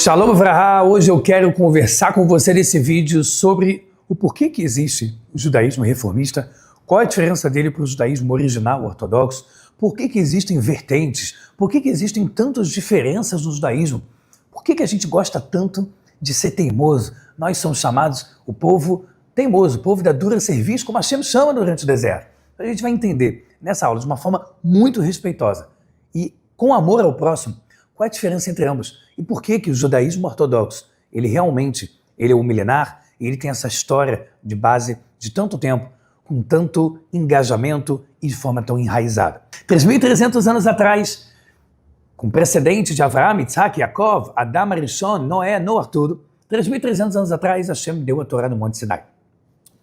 Shalom Vraha, hoje eu quero conversar com você nesse vídeo sobre o porquê que existe o judaísmo reformista, qual é a diferença dele para o judaísmo original ortodoxo, por que que existem vertentes, por que que existem tantas diferenças no judaísmo, por que que a gente gosta tanto de ser teimoso. Nós somos chamados o povo teimoso, o povo da dura cerviz, como Hashem chama durante o deserto. A gente vai entender nessa aula de uma forma muito respeitosa e com amor ao próximo, qual é a diferença entre ambos e por que que o judaísmo ortodoxo, ele é um milenar e ele tem essa história de base de tanto tempo, com tanto engajamento e de forma tão enraizada. 3.300 anos atrás, com precedente de Avraham, Yitzhak, Yaakov, Adam, Arishon, Noé, Noah, tudo, 3.300 anos atrás, Hashem deu a Torá no Monte Sinai.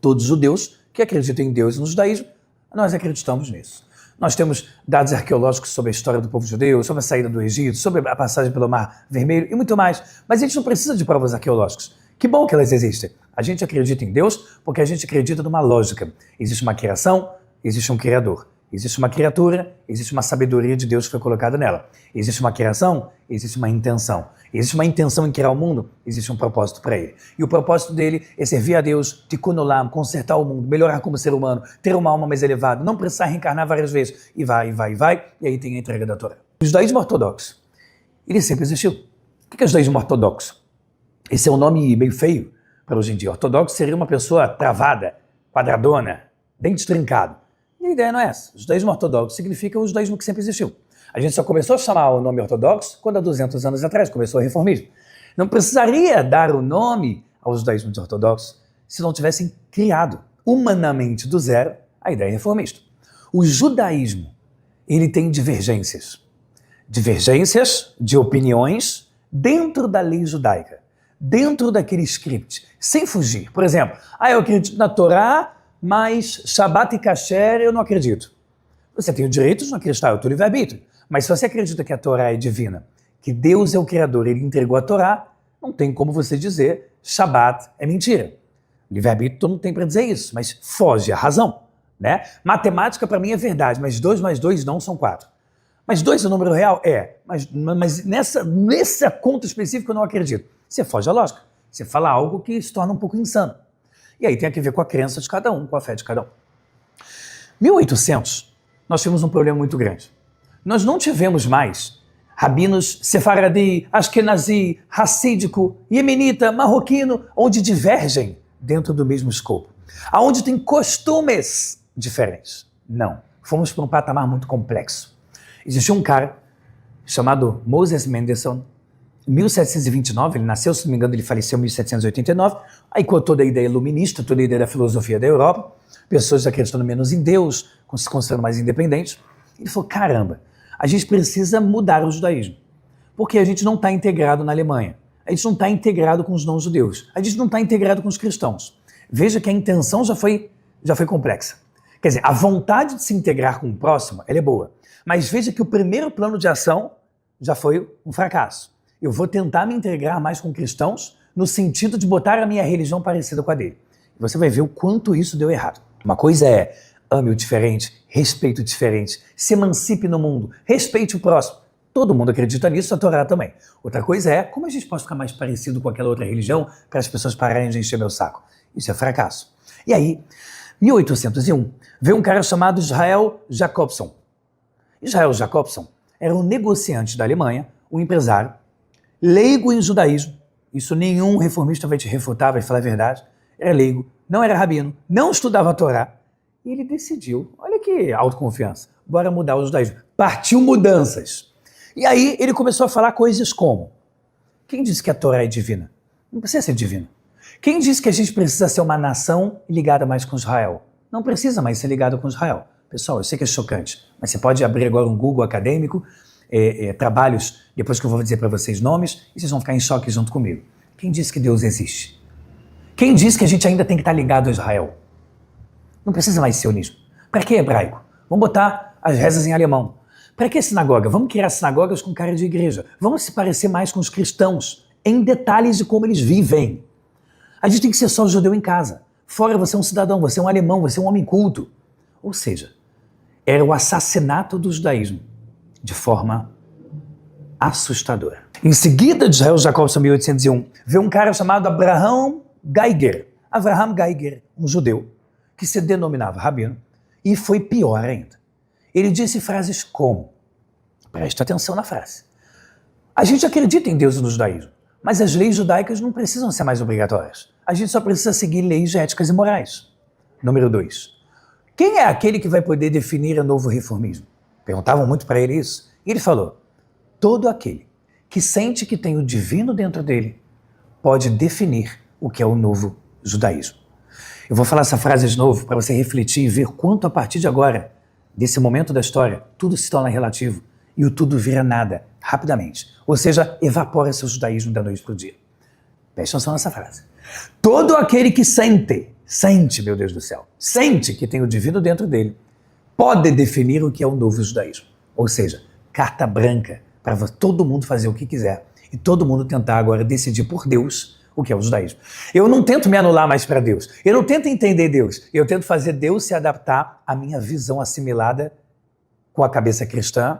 Todos os judeus que acreditam em Deus e no judaísmo, nós acreditamos nisso. Nós temos dados arqueológicos sobre a história do povo judeu, sobre a saída do Egito, sobre a passagem pelo Mar Vermelho e muito mais. Mas a gente não precisa de provas arqueológicas. Que bom que elas existem. A gente acredita em Deus porque a gente acredita numa lógica. Existe uma criação, existe um criador. Existe uma criatura, existe uma sabedoria de Deus que foi colocada nela. Existe uma criação, existe uma intenção. Existe uma intenção em criar o mundo, existe um propósito para ele. E o propósito dele é servir a Deus, tikkun olam, consertar o mundo, melhorar como ser humano, ter uma alma mais elevada, não precisar reencarnar várias vezes. E vai, e aí tem a entrega da Torá. O judaísmo ortodoxo, ele sempre existiu. O que é o judaísmo ortodoxo? Esse é um nome meio feio para hoje em dia. Ortodoxo seria uma pessoa travada, quadradona, dente trincado. E a ideia não é essa. O judaísmo ortodoxo significa o judaísmo que sempre existiu. A gente só começou a chamar o nome ortodoxo quando há 200 anos atrás começou o reformismo. Não precisaria dar o nome ao judaísmo de ortodoxo se não tivessem criado humanamente do zero a ideia reformista. O judaísmo, ele tem divergências. Divergências de opiniões dentro da lei judaica, dentro daquele script, sem fugir. Por exemplo, eu acredito na Torá, mas Shabat e Kasher eu não acredito. Você tem o direito de não acreditar, é o teu livre-arbítrio. Mas se você acredita que a Torá é divina, que Deus é o Criador, ele entregou a Torá, não tem como você dizer Shabat é mentira. Livre-arbítrio todo mundo tem para dizer isso, mas foge a razão, né? Matemática para mim é verdade, mas 2 mais 2 não são 4. Mas 2 é o número real? É. Mas nessa conta específica eu não acredito. Você foge à lógica. Você fala algo que se torna um pouco insano. E aí tem a ver com a crença de cada um, com a fé de cada um. 1800, nós tivemos um problema muito grande. Nós não tivemos mais rabinos sefaradi, ashkenazi, racídico, iemenita, marroquino, onde divergem dentro do mesmo escopo. Aonde tem costumes diferentes. Não. Fomos para um patamar muito complexo. Existia um cara chamado Moses Mendelssohn. Em 1729, ele nasceu, se não me engano, ele faleceu em 1789, aí com toda a ideia iluminista, toda a ideia da filosofia da Europa, pessoas acreditando menos em Deus, se considerando mais independentes. Ele falou, caramba, a gente precisa mudar o judaísmo, porque a gente não está integrado na Alemanha, a gente não está integrado com os não-judeus, a gente não está integrado com os cristãos. Veja que a intenção já foi complexa. Quer dizer, a vontade de se integrar com o próximo, ela é boa, mas veja que o primeiro plano de ação já foi um fracasso. Eu vou tentar me integrar mais com cristãos no sentido de botar a minha religião parecida com a dele. Você vai ver o quanto isso deu errado. Uma coisa é ame o diferente, respeite o diferente, se emancipe no mundo, respeite o próximo. Todo mundo acredita nisso, a Torá também. Outra coisa é como a gente pode ficar mais parecido com aquela outra religião para as pessoas pararem de encher meu saco. Isso é fracasso. E aí, 1801, veio um cara chamado Israel Jacobson. Israel Jacobson era um negociante da Alemanha, um empresário, leigo em judaísmo, isso nenhum reformista vai te refutar, vai falar a verdade, era leigo, não era rabino, não estudava a Torá, e ele decidiu, olha que autoconfiança, bora mudar o judaísmo, partiu mudanças. E aí ele começou a falar coisas como, quem disse que a Torá é divina? Não precisa ser divina. Quem disse que a gente precisa ser uma nação ligada mais com Israel? Não precisa mais ser ligado com Israel. Pessoal, eu sei que é chocante, mas você pode abrir agora um Google acadêmico, trabalhos, depois que eu vou dizer para vocês nomes, e vocês vão ficar em choque junto comigo. Quem disse que Deus existe? Quem disse que a gente ainda tem que estar ligado a Israel? Não precisa mais de sionismo. Para que hebraico? Vamos botar as rezas em alemão. Para que sinagoga? Vamos criar sinagogas com cara de igreja. Vamos se parecer mais com os cristãos, em detalhes de como eles vivem. A gente tem que ser só judeu em casa. Fora você é um cidadão, você é um alemão, você é um homem culto. Ou seja, era o assassinato do judaísmo de forma assustadora. Em seguida de Israel Jacobson, 1801, veio um cara chamado Abraham Geiger. Abraham Geiger, um judeu, que se denominava rabino, e foi pior ainda. Ele disse frases como, preste atenção na frase, a gente acredita em Deus no judaísmo, mas as leis judaicas não precisam ser mais obrigatórias. A gente só precisa seguir leis éticas e morais. Número 2. Quem é aquele que vai poder definir o novo reformismo? Perguntavam muito para ele isso. E ele falou, todo aquele que sente que tem o divino dentro dele pode definir o que é o novo judaísmo. Eu vou falar essa frase de novo para você refletir e ver quanto a partir de agora, desse momento da história, tudo se torna relativo e o tudo vira nada, rapidamente. Ou seja, evapora seu judaísmo da noite para o dia. Preste atenção nessa frase. Todo aquele que sente, meu Deus do céu, sente que tem o divino dentro dele, pode definir o que é o novo judaísmo. Ou seja, carta branca para todo mundo fazer o que quiser e todo mundo tentar agora decidir por Deus o que é o judaísmo. Eu não tento me anular mais para Deus, eu não tento entender Deus, eu tento fazer Deus se adaptar à minha visão assimilada com a cabeça cristã,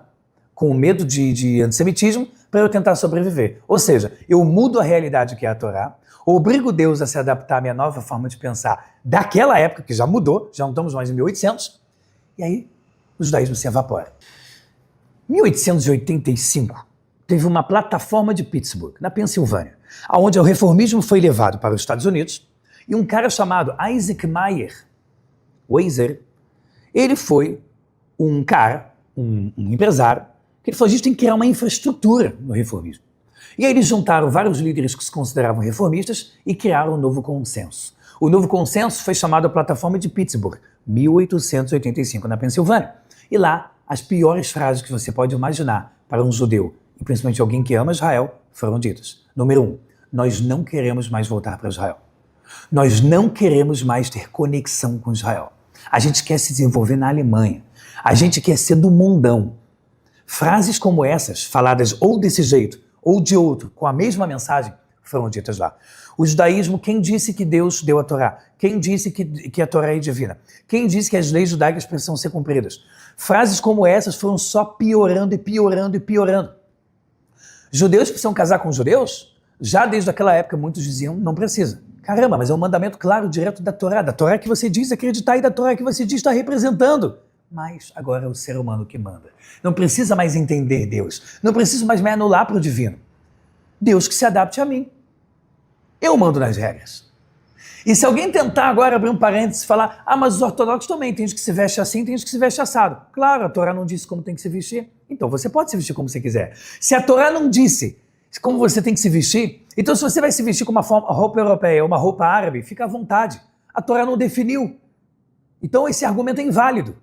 com o medo de antissemitismo, para eu tentar sobreviver. Ou seja, eu mudo a realidade que é a Torá, obrigo Deus a se adaptar à minha nova forma de pensar daquela época, que já mudou, já não estamos mais em 1800, e aí o judaísmo se evapora. Em 1885, teve uma plataforma de Pittsburgh, na Pensilvânia, onde o reformismo foi levado para os Estados Unidos, e um cara chamado Isaac Weiser, ele foi um cara, um empresário, que ele falou, a gente tem que criar uma infraestrutura no reformismo. E aí eles juntaram vários líderes que se consideravam reformistas e criaram um novo consenso. O novo consenso foi chamado a Plataforma de Pittsburgh, 1885, na Pensilvânia. E lá, as piores frases que você pode imaginar para um judeu, e principalmente alguém que ama Israel, foram ditas. Número 1, nós não queremos mais voltar para Israel. Nós não queremos mais ter conexão com Israel. A gente quer se desenvolver na Alemanha. A gente quer ser do mundão. Frases como essas, faladas ou desse jeito, ou de outro, com a mesma mensagem, foram ditas lá. O judaísmo, quem disse que Deus deu a Torá? Quem disse que a Torá é divina? Quem disse que as leis judaicas precisam ser cumpridas? Frases como essas foram só piorando e piorando e piorando. Judeus que precisam casar com judeus? Já desde aquela época muitos diziam, não precisa. Caramba, mas é um mandamento claro, direto da Torá que você diz acreditar e da Torá que você diz estar representando. Mas agora é o ser humano que manda. Não precisa mais entender Deus. Não preciso mais me anular para o divino. Deus que se adapte a mim. Eu mando nas regras. E se alguém tentar agora abrir um parênteses e falar, mas os ortodoxos também, tem gente que se veste assim, tem gente que se veste assado. Claro, a Torá não disse como tem que se vestir, então você pode se vestir como você quiser. Se a Torá não disse como você tem que se vestir, então se você vai se vestir com uma roupa europeia ou uma roupa árabe, fica à vontade. A Torá não definiu. Então esse argumento é inválido.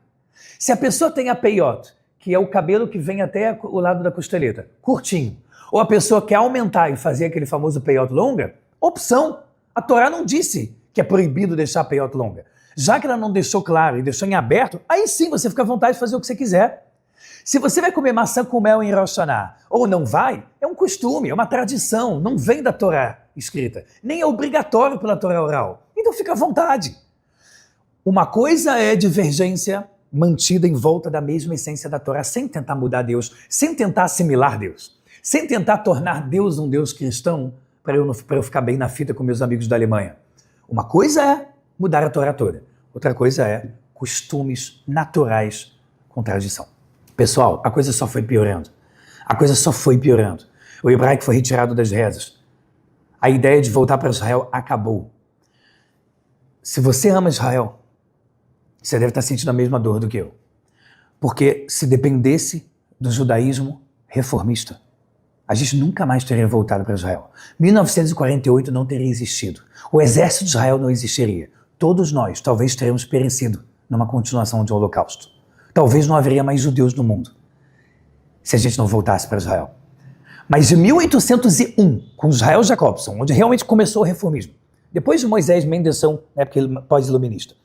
Se a pessoa tem a peiot, que é o cabelo que vem até o lado da costeleta, curtinho, ou a pessoa quer aumentar e fazer aquele famoso peiot longa, opção. A Torá não disse que é proibido deixar a peiot longa. Já que ela não deixou claro e deixou em aberto, aí sim você fica à vontade de fazer o que você quiser. Se você vai comer maçã com mel em Rosh Hashanah, ou não vai, é um costume, é uma tradição, não vem da Torá escrita, nem é obrigatório pela Torá oral. Então fica à vontade. Uma coisa é divergência mantida em volta da mesma essência da Torá, sem tentar mudar Deus, sem tentar assimilar Deus, sem tentar tornar Deus um Deus cristão, para eu ficar bem na fita com meus amigos da Alemanha. Uma coisa é mudar a Torá toda, outra coisa é costumes naturais com tradição. Pessoal, a coisa só foi piorando. A coisa só foi piorando. O hebraico foi retirado das rezas. A ideia de voltar para Israel acabou. Se você ama Israel, você deve estar sentindo a mesma dor do que eu. Porque se dependesse do judaísmo reformista, a gente nunca mais teria voltado para Israel. 1948 não teria existido. O exército de Israel não existiria. Todos nós talvez teríamos perecido numa continuação de um holocausto. Talvez não haveria mais judeus no mundo se a gente não voltasse para Israel. Mas de 1801, com Israel Jacobson, onde realmente começou o reformismo, depois de Moisés Mendelssohn, na época pós-iluminista,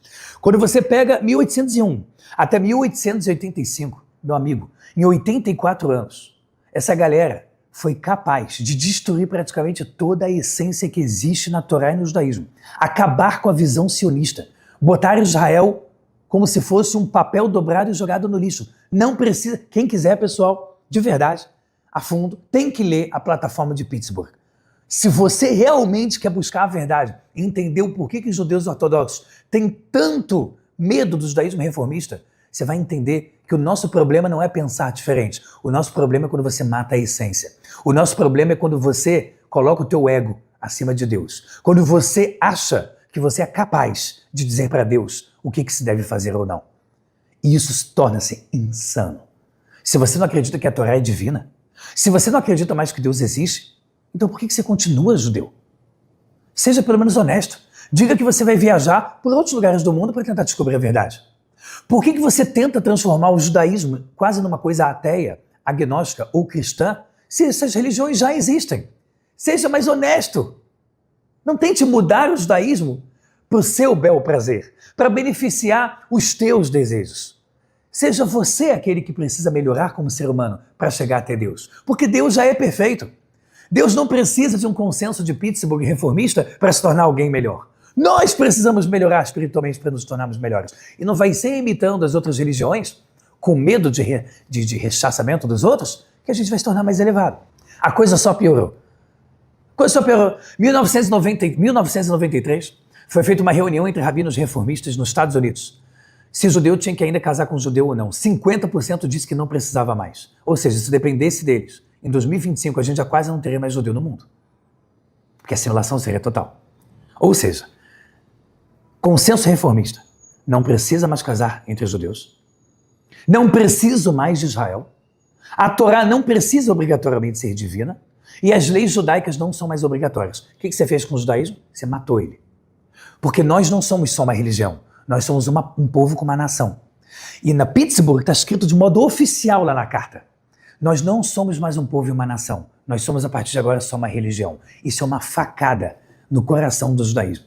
quando você pega 1801 até 1885, meu amigo, em 84 anos, essa galera foi capaz de destruir praticamente toda a essência que existe na Torá e no judaísmo. Acabar com a visão sionista. Botar Israel como se fosse um papel dobrado e jogado no lixo. Não precisa, quem quiser, pessoal, de verdade, a fundo, tem que ler a plataforma de Pittsburgh. Se você realmente quer buscar a verdade, entender o porquê que os judeus ortodoxos têm tanto medo do judaísmo reformista, você vai entender que o nosso problema não é pensar diferente. O nosso problema é quando você mata a essência. O nosso problema é quando você coloca o teu ego acima de Deus. Quando você acha que você é capaz de dizer para Deus o que se deve fazer ou não. E isso torna-se insano. Se você não acredita que a Torá é divina, se você não acredita mais que Deus existe, então por que você continua judeu? Seja pelo menos honesto. Diga que você vai viajar por outros lugares do mundo para tentar descobrir a verdade. Por que você tenta transformar o judaísmo quase numa coisa ateia, agnóstica ou cristã, se essas religiões já existem? Seja mais honesto. Não tente mudar o judaísmo para o seu bel prazer, para beneficiar os teus desejos. Seja você aquele que precisa melhorar como ser humano para chegar até Deus. Porque Deus já é perfeito. Deus não precisa de um consenso de Pittsburgh reformista para se tornar alguém melhor. Nós precisamos melhorar espiritualmente para nos tornarmos melhores. E não vai ser imitando as outras religiões, com medo de rechaçamento dos outros, que a gente vai se tornar mais elevado. A coisa só piorou. Em 1993, foi feita uma reunião entre rabinos reformistas nos Estados Unidos. Se judeu tinha que ainda casar com judeu ou não. 50% disse que não precisava mais. Ou seja, se dependesse deles, em 2025 a gente já quase não teria mais judeu no mundo. Porque a assimilação seria total. Ou seja, consenso reformista. Não precisa mais casar entre judeus. Não preciso mais de Israel. A Torá não precisa obrigatoriamente ser divina. E as leis judaicas não são mais obrigatórias. O que você fez com o judaísmo? Você matou ele. Porque nós não somos só uma religião. Nós somos um povo com uma nação. E na Pittsburgh está escrito de modo oficial lá na carta. Nós não somos mais um povo e uma nação. Nós somos a partir de agora só uma religião. Isso é uma facada no coração do judaísmo.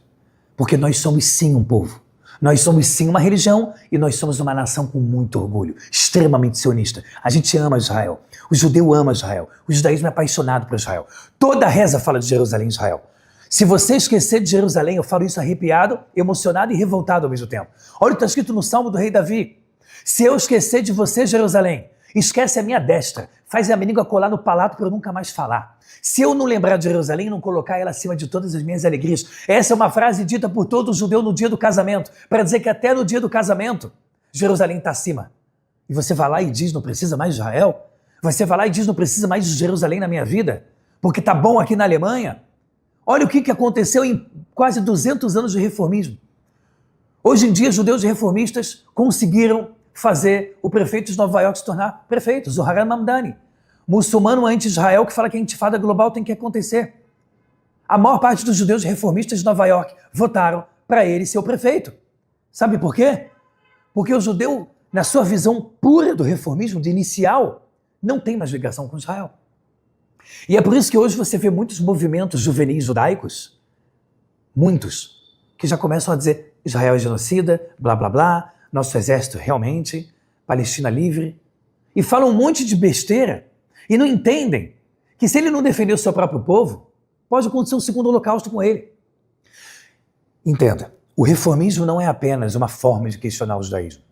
Porque nós somos sim um povo. Nós somos sim uma religião e nós somos uma nação com muito orgulho, extremamente sionista. A gente ama Israel. O judeu ama Israel. O judaísmo é apaixonado por Israel. Toda a reza fala de Jerusalém e Israel. Se você esquecer de Jerusalém, eu falo isso arrepiado, emocionado e revoltado ao mesmo tempo. Olha o que está escrito no Salmo do rei Davi. Se eu esquecer de você, Jerusalém, esquece a minha destra, faz a minha língua colar no palato para eu nunca mais falar. Se eu não lembrar de Jerusalém e não colocar ela acima de todas as minhas alegrias. Essa é uma frase dita por todo judeu no dia do casamento, para dizer que até no dia do casamento, Jerusalém está acima. E você vai lá e diz, não precisa mais de Israel? Você vai lá e diz, não precisa mais de Jerusalém na minha vida? Porque tá bom aqui na Alemanha? Olha o que aconteceu em quase 200 anos de reformismo. Hoje em dia, judeus reformistas conseguiram fazer o prefeito de Nova York se tornar prefeito, Zohar Mamdani, muçulmano anti-Israel que fala que a intifada global tem que acontecer. A maior parte dos judeus reformistas de Nova York votaram para ele ser o prefeito. Sabe por quê? Porque o judeu, na sua visão pura do reformismo, de inicial, não tem mais ligação com Israel. E é por isso que hoje você vê muitos movimentos juvenis judaicos, muitos, que já começam a dizer Israel é genocida, blá blá blá, nosso exército realmente, Palestina livre, e falam um monte de besteira e não entendem que se ele não defender o seu próprio povo, pode acontecer um segundo holocausto com ele. Entenda, o reformismo não é apenas uma forma de questionar o judaísmo.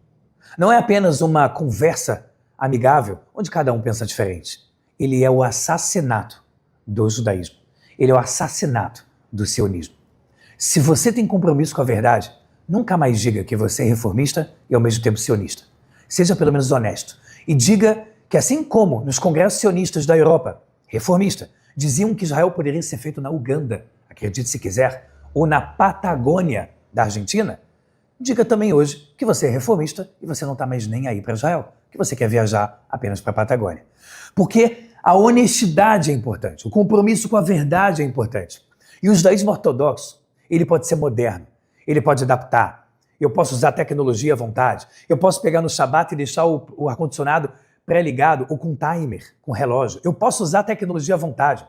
Não é apenas uma conversa amigável, onde cada um pensa diferente. Ele é o assassinato do judaísmo. Ele é o assassinato do sionismo. Se você tem compromisso com a verdade, nunca mais diga que você é reformista e ao mesmo tempo sionista. Seja pelo menos honesto. E diga que assim como nos congressos sionistas da Europa, reformista, diziam que Israel poderia ser feito na Uganda, acredite se quiser, ou na Patagônia da Argentina, diga também hoje que você é reformista e você não está mais nem aí para Israel, que você quer viajar apenas para a Patagônia. Porque a honestidade é importante, o compromisso com a verdade é importante. E o judaísmo ortodoxo, ele pode ser moderno, ele pode adaptar. Eu posso usar tecnologia à vontade, eu posso pegar no Shabat e deixar o ar-condicionado pré-ligado ou com timer, com relógio. Eu posso usar tecnologia à vontade.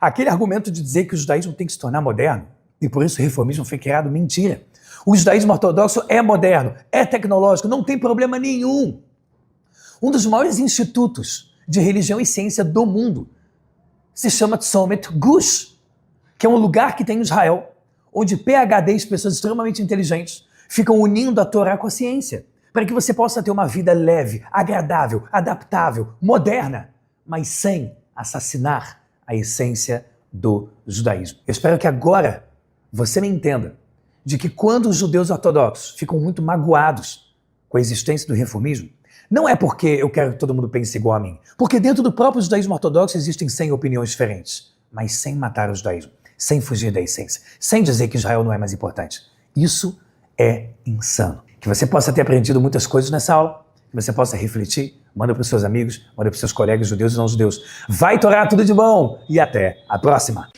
Aquele argumento de dizer que o judaísmo tem que se tornar moderno, e por isso o reformismo foi criado, mentira. O judaísmo ortodoxo é moderno, é tecnológico, não tem problema nenhum. Um dos maiores institutos de religião e ciência do mundo se chama Tzomet Gush, que é um lugar que tem em Israel, onde PhDs, pessoas extremamente inteligentes, ficam unindo a Torá com a ciência, para que você possa ter uma vida leve, agradável, adaptável, moderna, mas sem assassinar a essência do judaísmo. Eu espero que agora você me entenda de que quando os judeus ortodoxos ficam muito magoados com a existência do reformismo, não é porque eu quero que todo mundo pense igual a mim, porque dentro do próprio judaísmo ortodoxo existem 100 opiniões diferentes, mas sem matar o judaísmo, sem fugir da essência, sem dizer que Israel não é mais importante. Isso é insano. Que você possa ter aprendido muitas coisas nessa aula, que você possa refletir, manda para os seus amigos, manda para os seus colegas judeus e não judeus. Vai Torá, tudo de bom e até a próxima!